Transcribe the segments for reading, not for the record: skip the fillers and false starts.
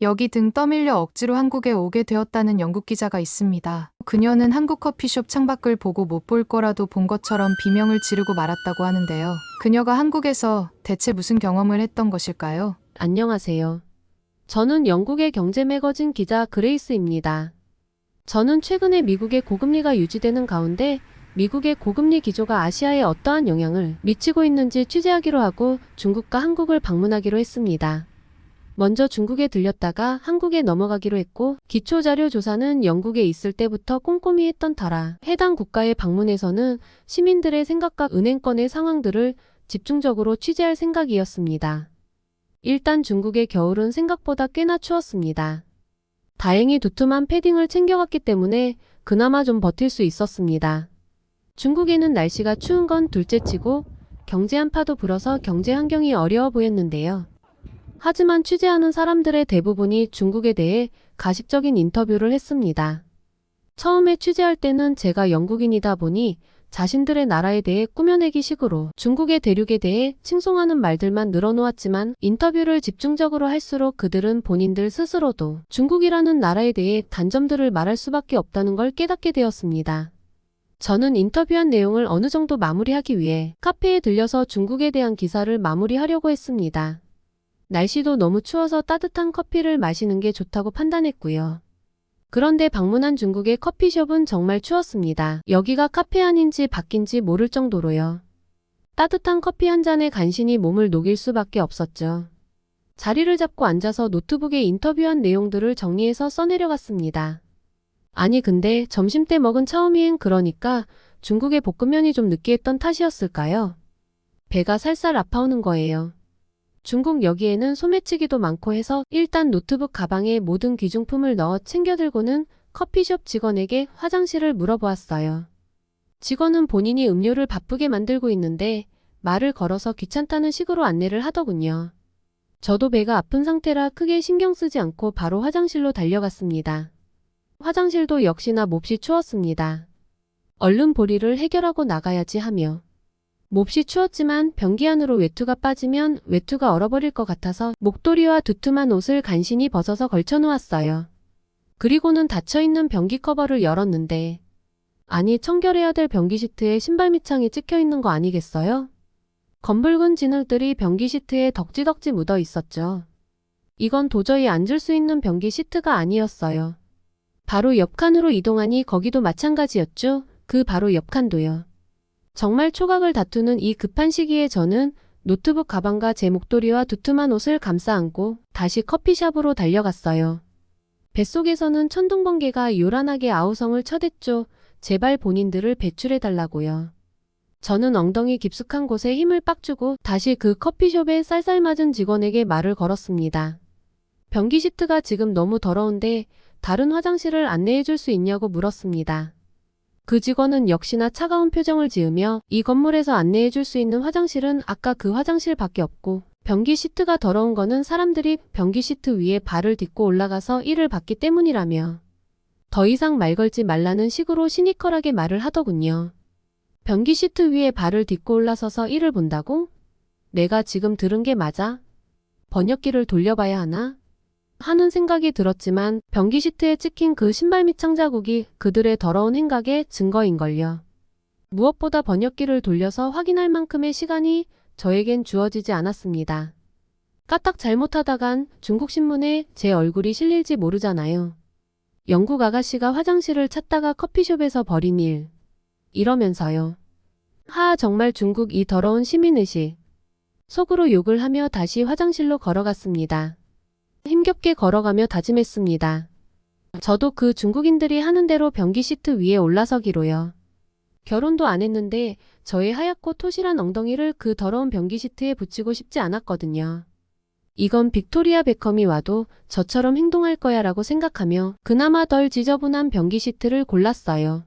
여기 등 떠밀려 억지로 한국에 오게 되었다는 영국 기자가 있습니다. 그녀는 한국 커피숍 창밖을 보고 못 볼 거라도 본 것처럼 비명을 지르고 말았다고 하는데요. 그녀가 한국에서 대체 무슨 경험을 했던 것일까요? 안녕하세요. 저는 영국의 경제 매거진 기자 그레이스입니다. 저는 최근에 미국의 고금리가 유지되는 가운데 미국의 고금리 기조가 아시아에 어떠한 영향을 미치고 있는지 취재하기로 하고 중국과 한국을 방문하기로 했습니다. 먼저 중국에 들렸다가 한국에 넘어가기로 했고 기초자료 조사는 영국에 있을 때부터 꼼꼼히 했던 터라 해당 국가에 방문해서는 시민들의 생각과 은행권의 상황들을 집중적으로 취재할 생각이었습니다. 일단 중국의 겨울은 생각보다 꽤나 추웠습니다. 다행히 두툼한 패딩을 챙겨갔기 때문에 그나마 좀 버틸 수 있었습니다. 중국에는 날씨가 추운 건 둘째치고 경제 한파도 불어서 경제 환경이 어려워 보였는데요. 하지만 취재하는 사람들의 대부분이 중국에 대해 가식적인 인터뷰를 했습니다. 처음에 취재할 때는 제가 영국인이다 보니 자신들의 나라에 대해 꾸며내기 식으로 중국의 대륙에 대해 칭송하는 말들만 늘어놓았지만 인터뷰를 집중적으로 할수록 그들은 본인들 스스로도 중국이라는 나라에 대해 단점들을 말할 수밖에 없다는 걸 깨닫게 되었습니다. 저는 인터뷰한 내용을 어느 정도 마무리하기 위해 카페에 들려서 중국에 대한 기사를 마무리하려고 했습니다. 날씨도 너무 추워서 따뜻한 커피를 마시는 게 좋다고 판단했고요. 그런데 방문한 중국의 커피숍은 정말 추웠습니다. 여기가 카페 아닌지 밖인지 모를 정도로요. 따뜻한 커피 한 잔에 간신히 몸을 녹일 수밖에 없었죠. 자리를 잡고 앉아서 노트북에 인터뷰한 내용들을 정리해서 써내려갔습니다. 아니 근데 점심때 먹은 차오미엔 그러니까 중국의 볶음면이 좀 느끼했던 탓이었을까요? 배가 살살 아파오는 거예요. 중국 여기에는 소매치기도 많고 해서 일단 노트북 가방에 모든 귀중품을 넣어 챙겨 들고는 커피숍 직원에게 화장실을 물어보았어요. 직원은 본인이 음료를 바쁘게 만들고 있는데 말을 걸어서 귀찮다는 식으로 안내를 하더군요. 저도 배가 아픈 상태라 크게 신경 쓰지 않고 바로 화장실로 달려갔습니다. 화장실도 역시나 몹시 추웠습니다. 얼른 볼일을 해결하고 나가야지 하며 몹시 추웠지만 변기 안으로 외투가 빠지면 외투가 얼어버릴 것 같아서 목도리와 두툼한 옷을 간신히 벗어서 걸쳐 놓았어요. 그리고는 닫혀있는 변기 커버를 열었는데 아니 청결해야 될 변기 시트에 신발 밑창이 찍혀 있는 거 아니겠어요? 검붉은 진흙들이 변기 시트에 덕지덕지 묻어 있었죠. 이건 도저히 앉을 수 있는 변기 시트가 아니었어요. 바로 옆 칸으로 이동하니 거기도 마찬가지였죠. 그 바로 옆 칸도요. 정말 초각을 다투는 이 급한 시기에 저는 노트북 가방과 제 목도리와 두툼한 옷을 감싸 안고 다시 커피숍으로 달려갔어요. 뱃속에서는 천둥번개가 요란하게 아우성을 쳐댔죠. 제발 본인들을 배출해달라고요. 저는 엉덩이 깊숙한 곳에 힘을 빡 주고 다시 그 커피숍에 쌀쌀맞은 직원에게 말을 걸었습니다. 변기 시트가 지금 너무 더러운데 다른 화장실을 안내해 줄 수 있냐고 물었습니다. 그 직원은 역시나 차가운 표정을 지으며 이 건물에서 안내해 줄 수 있는 화장실은 아까 그 화장실밖에 없고 변기 시트가 더러운 거는 사람들이 변기 시트 위에 발을 딛고 올라가서 이를 봤기 때문이라며 더 이상 말 걸지 말라는 식으로 시니컬하게 말을 하더군요. 변기 시트 위에 발을 딛고 올라서서 이를 본다고? 내가 지금 들은 게 맞아? 번역기를 돌려봐야 하나? 하는 생각이 들었지만 변기 시트에 찍힌 그 신발 밑창 자국이 그들의 더러운 행각의 증거인걸요. 무엇보다 번역기를 돌려서 확인할 만큼의 시간이 저에겐 주어지지 않았습니다. 까딱 잘못하다간 중국 신문에 제 얼굴이 실릴지 모르잖아요. 영국 아가씨가 화장실을 찾다가 커피숍에서 벌인 일. 이러면서요. 하 정말 중국 이 더러운 시민의식. 속으로 욕을 하며 다시 화장실로 걸어갔습니다. 힘겹게 걸어가며 다짐했습니다. 저도 그 중국인들이 하는 대로 변기 시트 위에 올라서기로요. 결혼도 안 했는데 저의 하얗고 토실한 엉덩이를 그 더러운 변기 시트에 붙이고 싶지 않았거든요. 이건 빅토리아 베컴이 와도 저처럼 행동할 거야 라고 생각하며 그나마 덜 지저분한 변기 시트를 골랐어요.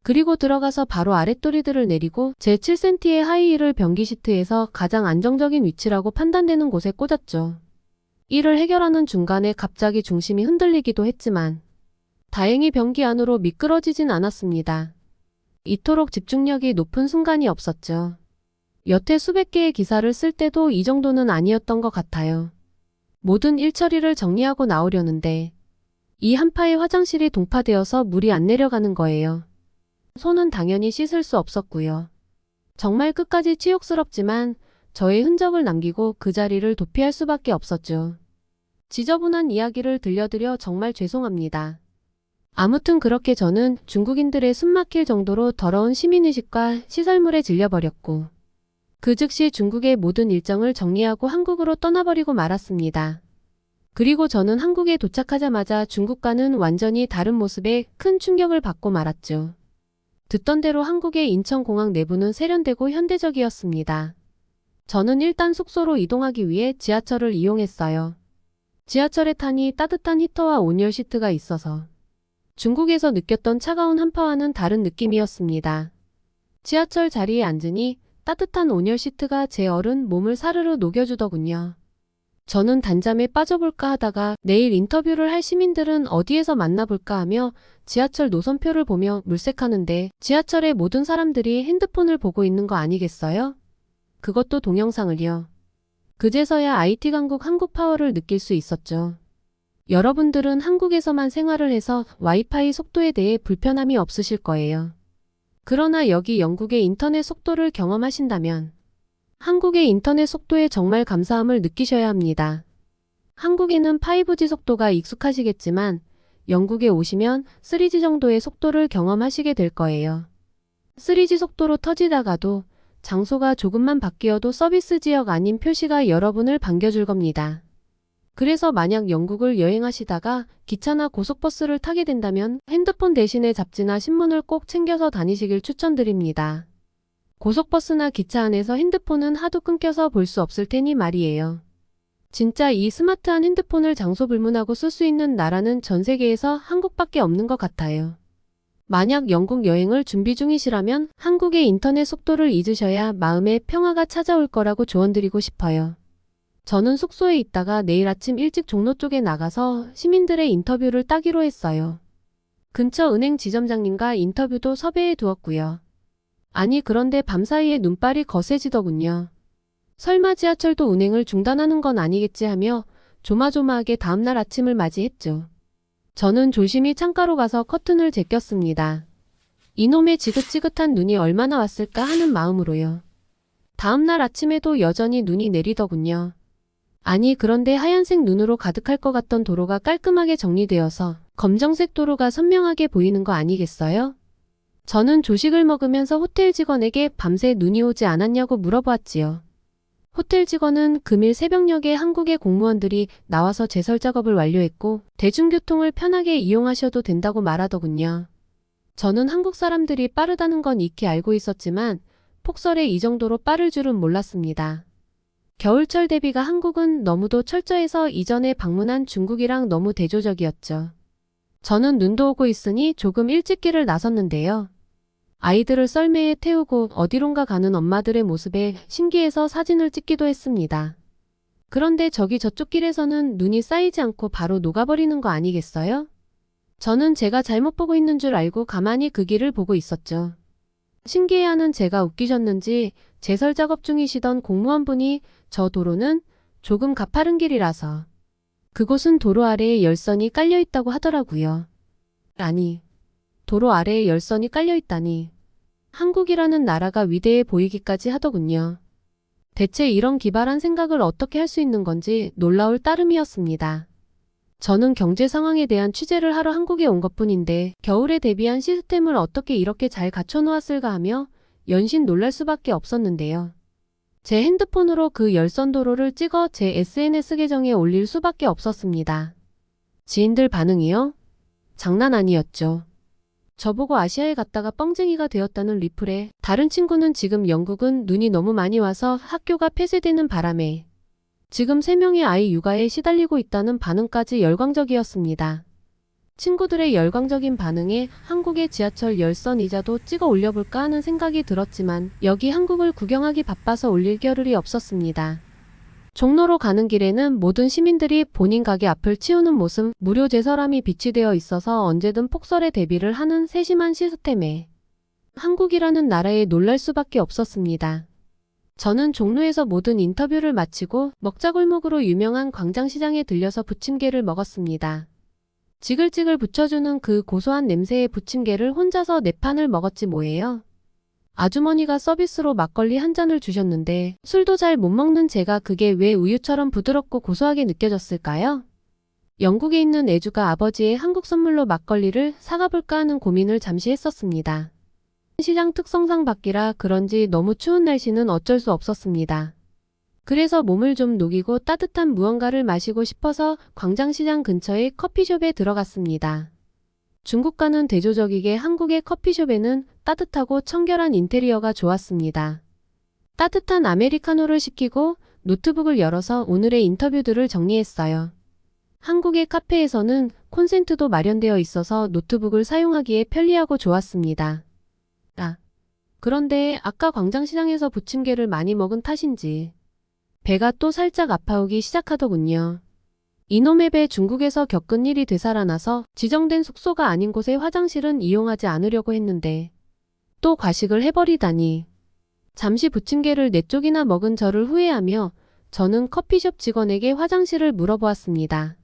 그리고 들어가서 바로 아랫도리들을 내리고 제 7cm의 하이힐을 변기 시트에서 가장 안정적인 위치라고 판단되는 곳에 꽂았죠. 이를 해결하는 중간에 갑자기 중심이 흔들리기도 했지만 다행히 변기 안으로 미끄러지진 않았습니다. 이토록 집중력이 높은 순간이 없었죠. 여태 수백 개의 기사를 쓸 때도 이 정도는 아니었던 것 같아요. 모든 일처리를 정리하고 나오려는데 이 한파에 화장실이 동파되어서 물이 안 내려가는 거예요. 손은 당연히 씻을 수 없었고요. 정말 끝까지 치욕스럽지만 저의 흔적을 남기고 그 자리를 도피할 수밖에 없었죠. 지저분한 이야기를 들려드려 정말 죄송합니다. 아무튼 그렇게 저는 중국인들의 숨막힐 정도로 더러운 시민의식과 시설물에 질려버렸고 그 즉시 중국의 모든 일정을 정리하고 한국으로 떠나버리고 말았습니다. 그리고 저는 한국에 도착하자마자 중국과는 완전히 다른 모습에 큰 충격을 받고 말았죠. 듣던 대로 한국의 인천공항 내부는 세련되고 현대적이었습니다. 저는 일단 숙소로 이동하기 위해 지하철을 이용했어요. 지하철에 타니 따뜻한 히터와 온열 시트가 있어서 중국에서 느꼈던 차가운 한파와는 다른 느낌이었습니다. 지하철 자리에 앉으니 따뜻한 온열 시트가 제 얼은 몸을 사르르 녹여주더군요. 저는 단잠에 빠져볼까 하다가 내일 인터뷰를 할 시민들은 어디에서 만나볼까 하며 지하철 노선표를 보며 물색하는데 지하철의 모든 사람들이 핸드폰을 보고 있는 거 아니겠어요? 그것도 동영상을요. 그제서야 IT 강국 한국파워를 느낄 수 있었죠. 여러분들은 한국에서만 생활을 해서 와이파이 속도에 대해 불편함이 없으실 거예요. 그러나 여기 영국의 인터넷 속도를 경험하신다면 한국의 인터넷 속도에 정말 감사함을 느끼셔야 합니다. 한국에는 5G 속도가 익숙하시겠지만 영국에 오시면 3G 정도의 속도를 경험하시게 될 거예요. 3G 속도로 터지다가도 장소가 조금만 바뀌어도 서비스 지역 아닌 표시가 여러분을 반겨줄 겁니다. 그래서 만약 영국을 여행하시다가 기차나 고속버스를 타게 된다면 핸드폰 대신에 잡지나 신문을 꼭 챙겨서 다니시길 추천드립니다. 고속버스나 기차 안에서 핸드폰은 하도 끊겨서 볼 수 없을 테니 말이에요. 진짜 이 스마트한 핸드폰을 장소 불문하고 쓸 수 있는 나라는 전 세계에서 한국밖에 없는 것 같아요. 만약 영국 여행을 준비 중이시라면 한국의 인터넷 속도를 잊으셔야 마음의 평화가 찾아올 거라고 조언드리고 싶어요. 저는 숙소에 있다가 내일 아침 일찍 종로 쪽에 나가서 시민들의 인터뷰를 따기로 했어요. 근처 은행 지점장님과 인터뷰도 섭외해 두었고요. 아니 그런데 밤사이에 눈발이 거세지더군요. 설마 지하철도 운행을 중단하는 건 아니겠지 하며 조마조마하게 다음날 아침을 맞이했죠. 저는 조심히 창가로 가서 커튼을 제꼈습니다. 이놈의 지긋지긋한 눈이 얼마나 왔을까 하는 마음으로요. 다음날 아침에도 여전히 눈이 내리더군요. 아니 그런데 하얀색 눈으로 가득할 것 같던 도로가 깔끔하게 정리되어서 검정색 도로가 선명하게 보이는 거 아니겠어요? 저는 조식을 먹으면서 호텔 직원에게 밤새 눈이 오지 않았냐고 물어보았지요. 호텔 직원은 금일 새벽녘에 한국의 공무원들이 나와서 제설 작업을 완료했고 대중교통을 편하게 이용하셔도 된다고 말하더군요. 저는 한국 사람들이 빠르다는 건 익히 알고 있었지만 폭설에 이 정도로 빠를 줄은 몰랐습니다. 겨울철 대비가 한국은 너무도 철저해서 이전에 방문한 중국이랑 너무 대조적이었죠. 저는 눈도 오고 있으니 조금 일찍 길을 나섰는데요. 아이들을 썰매에 태우고 어디론가 가는 엄마들의 모습에 신기해서 사진을 찍기도 했습니다. 그런데 저기 저쪽 길에서는 눈이 쌓이지 않고 바로 녹아버리는 거 아니겠어요? 저는 제가 잘못 보고 있는 줄 알고 가만히 그 길을 보고 있었죠. 신기해하는 제가 웃기셨는지 제설 작업 중이시던 공무원분이 저 도로는 조금 가파른 길이라서 그곳은 도로 아래에 열선이 깔려있다고 하더라고요. 아니, 도로 아래에 열선이 깔려있다니. 한국이라는 나라가 위대해 보이기까지 하더군요. 대체 이런 기발한 생각을 어떻게 할 수 있는 건지 놀라울 따름이었습니다. 저는 경제 상황에 대한 취재를 하러 한국에 온 것뿐인데 겨울에 대비한 시스템을 어떻게 이렇게 잘 갖춰놓았을까 하며 연신 놀랄 수밖에 없었는데요. 제 핸드폰으로 그 열선 도로를 찍어 제 SNS 계정에 올릴 수밖에 없었습니다. 지인들 반응이요? 장난 아니었죠. 저보고 아시아에 갔다가 뻥쟁이가 되었다는 리플에 다른 친구는 지금 영국은 눈이 너무 많이 와서 학교가 폐쇄되는 바람에 지금 3명의 아이 육아에 시달리고 있다는 반응까지 열광적이었습니다. 친구들의 열광적인 반응에 한국의 지하철 열선 이자도 찍어 올려볼까 하는 생각이 들었지만 여기 한국을 구경하기 바빠서 올릴 겨를이 없었습니다. 종로로 가는 길에는 모든 시민들이 본인 가게 앞을 치우는 모습, 무료 제설함이 비치되어 있어서 언제든 폭설에 대비를 하는 세심한 시스템에 한국이라는 나라에 놀랄 수밖에 없었습니다. 저는 종로에서 모든 인터뷰를 마치고 먹자골목으로 유명한 광장시장에 들려서 부침개를 먹었습니다. 지글지글 붙여주는 그 고소한 냄새의 부침개를 혼자서 4판을 먹었지 뭐예요. 아주머니가 서비스로 막걸리 한 잔을 주셨는데 술도 잘 못 먹는 제가 그게 왜 우유처럼 부드럽고 고소하게 느껴졌을까요? 영국에 있는 애주가 아버지의 한국 선물로 막걸리를 사가볼까 하는 고민을 잠시 했었습니다. 시장 특성상 밖이라 그런지 너무 추운 날씨는 어쩔 수 없었습니다. 그래서 몸을 좀 녹이고 따뜻한 무언가를 마시고 싶어서 광장시장 근처의 커피숍에 들어갔습니다. 중국과는 대조적이게 한국의 커피숍에는 따뜻하고 청결한 인테리어가 좋았습니다. 따뜻한 아메리카노를 시키고 노트북을 열어서 오늘의 인터뷰들을 정리했어요. 한국의 카페에서는 콘센트도 마련되어 있어서 노트북을 사용하기에 편리하고 좋았습니다. 그런데 아까 광장시장에서 부침개를 많이 먹은 탓인지 배가 또 살짝 아파오기 시작하더군요. 이놈의 배 중국에서 겪은 일이 되살아나서 지정된 숙소가 아닌 곳의 화장실은 이용하지 않으려고 했는데 또 과식을 해버리다니. 잠시 부침개를 4쪽이나 먹은 저를 후회하며 저는 커피숍 직원에게 화장실을 물어보았습니다.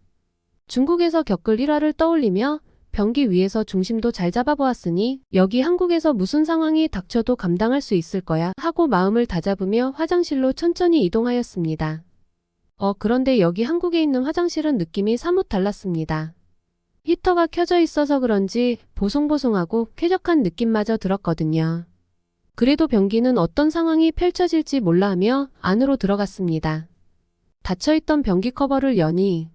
중국에서 겪을 일화를 떠올리며 변기 위에서 중심도 잘 잡아보았으니 여기 한국에서 무슨 상황이 닥쳐도 감당할 수 있을 거야 하고 마음을 다잡으며 화장실로 천천히 이동하였습니다. 그런데 여기 한국에 있는 화장실은 느낌이 사뭇 달랐습니다. 히터가 켜져 있어서 그런지 보송보송하고 쾌적한 느낌마저 들었거든요. 그래도 변기는 어떤 상황이 펼쳐질지 몰라 하며 안으로 들어갔습니다. 닫혀있던 변기 커버를 여니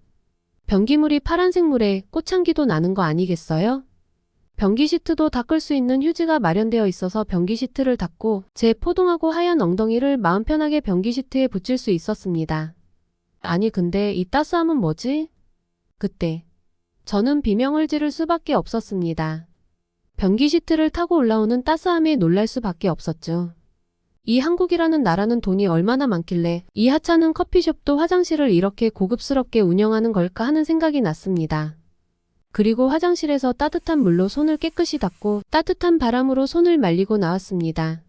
변기물이 파란색 물에 꽃향기도 나는 거 아니겠어요? 변기 시트도 닦을 수 있는 휴지가 마련되어 있어서 변기 시트를 닦고 제 포동하고 하얀 엉덩이를 마음 편하게 변기 시트에 붙일 수 있었습니다. 아니 근데 이 따스함은 뭐지? 그때 저는 비명을 지를 수밖에 없었습니다. 변기 시트를 타고 올라오는 따스함에 놀랄 수밖에 없었죠. 이 한국이라는 나라는 돈이 얼마나 많길래 이 하찮은 커피숍도 화장실을 이렇게 고급스럽게 운영하는 걸까 하는 생각이 났습니다. 그리고 화장실에서 따뜻한 물로 손을 깨끗이 닦고 따뜻한 바람으로 손을 말리고 나왔습니다.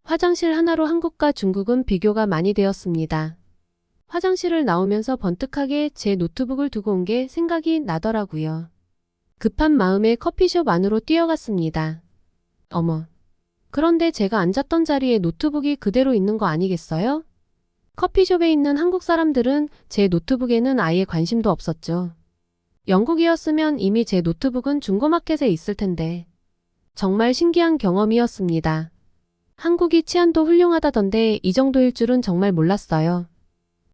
화장실 하나로 한국과 중국은 비교가 많이 되었습니다. 화장실을 나오면서 번뜩하게 제 노트북을 두고 온 게 생각이 나더라고요. 급한 마음에 커피숍 안으로 뛰어갔습니다. 어머. 그런데 제가 앉았던 자리에 노트북이 그대로 있는 거 아니겠어요? 커피숍에 있는 한국 사람들은 제 노트북에는 아예 관심도 없었죠. 영국이었으면 이미 제 노트북은 중고마켓에 있을 텐데. 정말 신기한 경험이었습니다. 한국이 치안도 훌륭하다던데 이 정도일 줄은 정말 몰랐어요.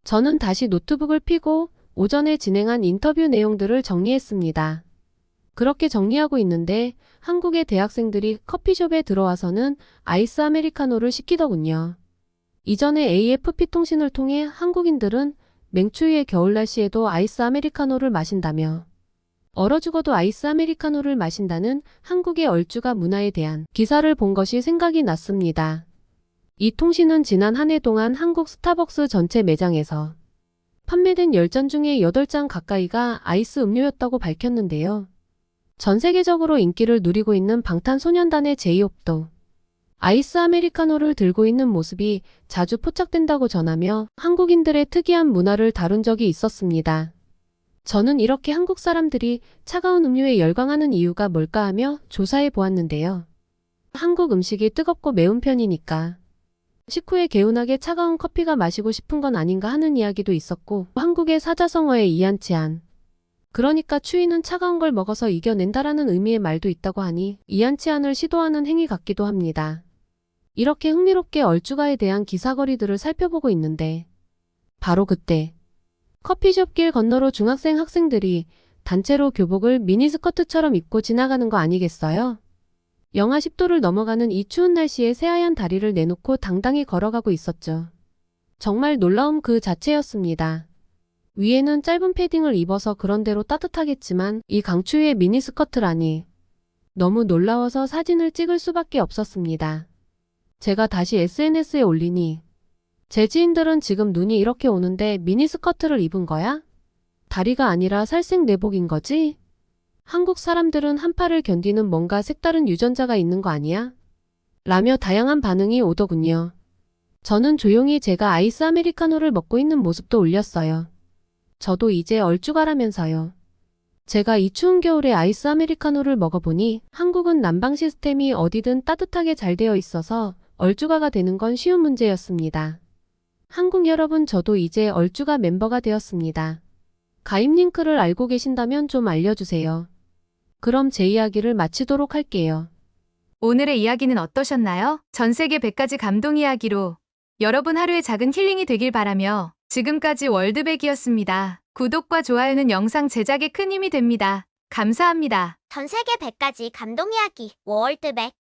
저는 다시 노트북을 펴고 오전에 진행한 인터뷰 내용들을 정리했습니다. 그렇게 정리하고 있는데 한국의 대학생들이 커피숍에 들어와서는 아이스 아메리카노를 시키더군요. 이전에 AFP 통신을 통해 한국인들은 맹추위의 겨울 날씨에도 아이스 아메리카노를 마신다며 얼어 죽어도 아이스 아메리카노를 마신다는 한국의 얼죽아 문화에 대한 기사를 본 것이 생각이 났습니다. 이 통신은 지난 한 해 동안 한국 스타벅스 전체 매장에서 판매된 10잔 중에 8잔 가까이가 아이스 음료였다고 밝혔는데요. 전 세계적으로 인기를 누리고 있는 방탄소년단의 제이홉도 아이스 아메리카노를 들고 있는 모습이 자주 포착된다고 전하며 한국인들의 특이한 문화를 다룬 적이 있었습니다. 저는 이렇게 한국 사람들이 차가운 음료에 열광하는 이유가 뭘까 하며 조사해 보았는데요. 한국 음식이 뜨겁고 매운 편이니까 식후에 개운하게 차가운 커피가 마시고 싶은 건 아닌가 하는 이야기도 있었고 한국의 사자성어의 이한치한 그러니까 추위는 차가운 걸 먹어서 이겨낸다라는 의미의 말도 있다고 하니 이한치한을 시도하는 행위 같기도 합니다. 이렇게 흥미롭게 얼죽아에 대한 기사거리들을 살펴보고 있는데 바로 그때 커피숍 길 건너로 중학생 학생들이 단체로 교복을 미니스커트처럼 입고 지나가는 거 아니겠어요? 영하 10도를 넘어가는 이 추운 날씨에 새하얀 다리를 내놓고 당당히 걸어가고 있었죠. 정말 놀라움 그 자체였습니다. 위에는 짧은 패딩을 입어서 그런대로 따뜻하겠지만 이 강추위에 미니스커트라니 너무 놀라워서 사진을 찍을 수밖에 없었습니다. 제가 다시 SNS에 올리니 제 지인들은 지금 눈이 이렇게 오는데 미니스커트를 입은 거야? 다리가 아니라 살색 내복인 거지? 한국 사람들은 한파를 견디는 뭔가 색다른 유전자가 있는 거 아니야? 라며 다양한 반응이 오더군요. 저는 조용히 제가 아이스 아메리카노를 먹고 있는 모습도 올렸어요. 저도 이제 얼죽아라면서요. 제가 이 추운 겨울에 아이스 아메리카노를 먹어보니 한국은 난방 시스템이 어디든 따뜻하게 잘 되어 있어서 얼죽아가 되는 건 쉬운 문제였습니다. 한국 여러분, 저도 이제 얼죽아 멤버가 되었습니다. 가입 링크를 알고 계신다면 좀 알려주세요. 그럼 제 이야기를 마치도록 할게요. 오늘의 이야기는 어떠셨나요? 전 세계 100가지 감동 이야기로 여러분 하루의 작은 힐링이 되길 바라며 지금까지 월드백이었습니다. 구독과 좋아요는 영상 제작에 큰 힘이 됩니다. 감사합니다. 전 세계 100가지 감동 이야기 월드백